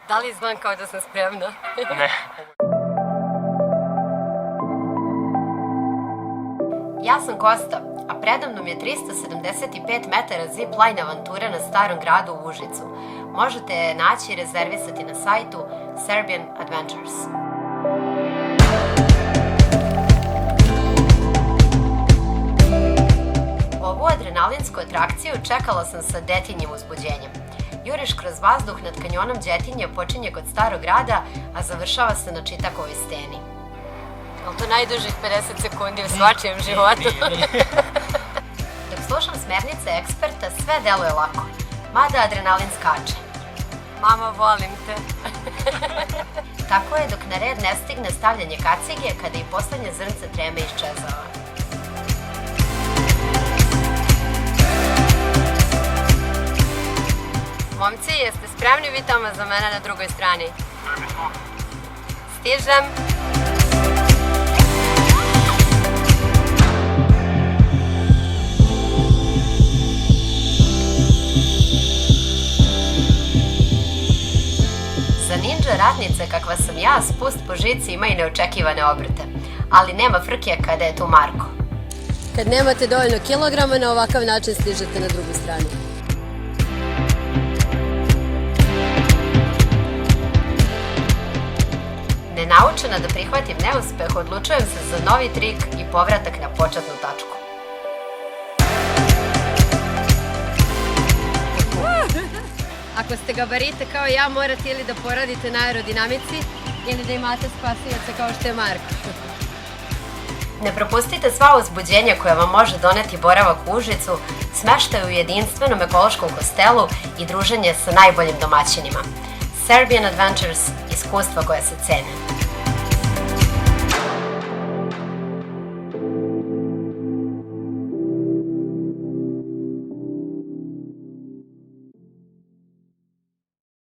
Da li izgledam kao da sam spremna? Ne. Ja sam Kosta, a predamnom je 375 metara zip-line avantura na Starom gradu u Užicu. Možete je naći i rezervisati na sajtu Serbian Adventures. Ovu adrenalinsku atrakciju čekala sam sa detinjim uzbuđenjem. Juriš kroz vazduh nad kanjonom Đetinje počinje kod Starog grada, a završava se na Čitakovoj steni. Je li to najdužih 50 sekundi u svačijem životu? Dok slušam smernice eksperta, sve deluje lako, mada adrenalin skače. Mama, volim te. Tako je dok na red ne stigne stavljanje kacige, kada i poslednje zrnce treme iščezava. Momci, jeste spremni vi tamo za mene na drugoj strani? Stižem. Za ninja ratnice kakva sam ja, spust po žici ima i neočekivane obrte. Ali nema frke kada je tu Marko. Kad nemate dovoljno kilograma, na ovakav način stižete na drugu stranu. Nenaučena da prihvatim neuspeh, odlučujem se za novi trik i povratak na početnu tačku. Ako ste gabarite kao ja, morate ili da poradite na aerodinamici ili da imate spasioca kao što je Marko. Ne propustite sva uzbuđenja koja vam može doneti boravak u Užicu, smeštaj u jedinstvenom ekološkom hostelu i druženje sa najboljim domaćinima. Serbian Adventures, iskustva koja se cene.